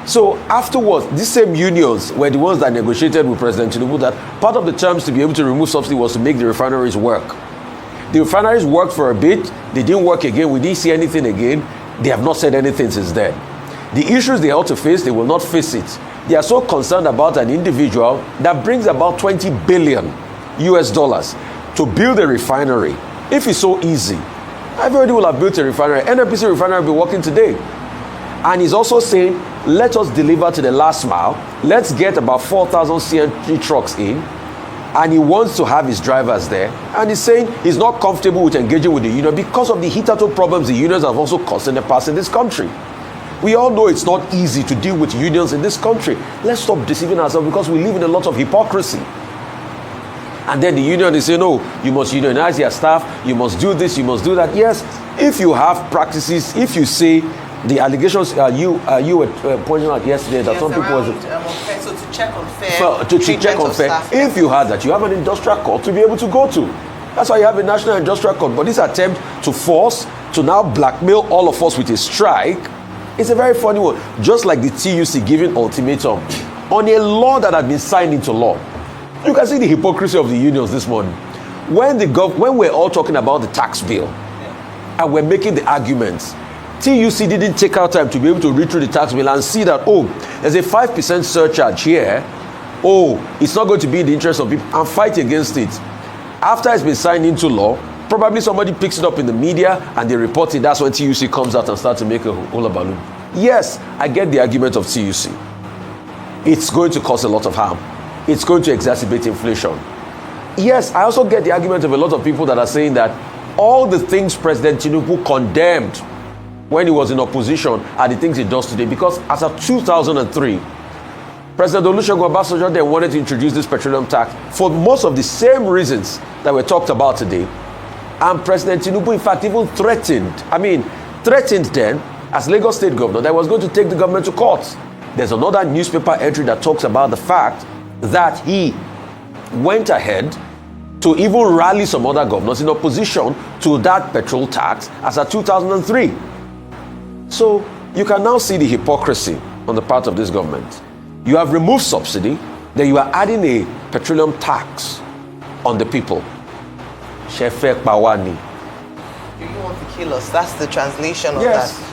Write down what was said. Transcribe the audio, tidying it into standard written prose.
So afterwards, these same unions were the ones that negotiated with President Tinubu that part of the terms to be able to remove subsidy was to make the refineries work. The refineries worked for a bit, they didn't work again, we didn't see anything again. They have not said anything since then. The issues they ought to face, they will not face it. They are so concerned about an individual that brings about 20 billion US dollars to build a refinery. If it's so easy, everybody will have built a refinery. NNPC refinery will be working today. And he's also saying, let us deliver to the last mile. Let's get about 4,000 CNG trucks in. And he wants to have his drivers there. And he's saying he's not comfortable with engaging with the union because of the hitherto problems the unions have also caused in the past in this country. We all know it's not easy to deal with unions in this country. Let's stop deceiving ourselves because we live in a lot of hypocrisy. And then the union is saying, no, you must unionize your staff, you must do this, you must do that. Yes, if you have practices, if you say the allegations you were pointing out yesterday that some people so to check on fair, to check on fair. If you had that, you have an industrial court to be able to go to. That's why you have a national industrial court. But this attempt to force, to now blackmail all of us with a strike, it's a very funny one. Just like the TUC giving ultimatum on a law that had been signed into law. You can see the hypocrisy of the unions this morning. When we're all talking about the tax bill and we're making the arguments, TUC didn't take out time to be able to read through the tax bill and see that, oh, there's a 5% surcharge here. Oh, it's not going to be in the interest of people, and fight against it. After it's been signed into law, probably somebody picks it up in the media and they report it. That's when TUC comes out and starts to make a hula balloon. Yes, I get the argument of TUC. It's going to cause a lot of harm. It's going to exacerbate inflation. Yes, I also get the argument of a lot of people that are saying that all the things President Tinubu condemned when he was in opposition are the things he does today. Because as of 2003, President Olusegun Obasanjo then wanted to introduce this petroleum tax for most of the same reasons that were talked about today. And President Tinubu, in fact, even threatened then, as Lagos State Governor, that was going to take the government to court. There's another newspaper entry that talks about the fact that he went ahead to even rally some other governors in opposition to that petrol tax as of 2003. So you can now see the hypocrisy on the part of this government. You have removed subsidy, then you are adding a petroleum tax on the people. Shefe Pawani. Do you want to kill us? That's the translation of yes. that.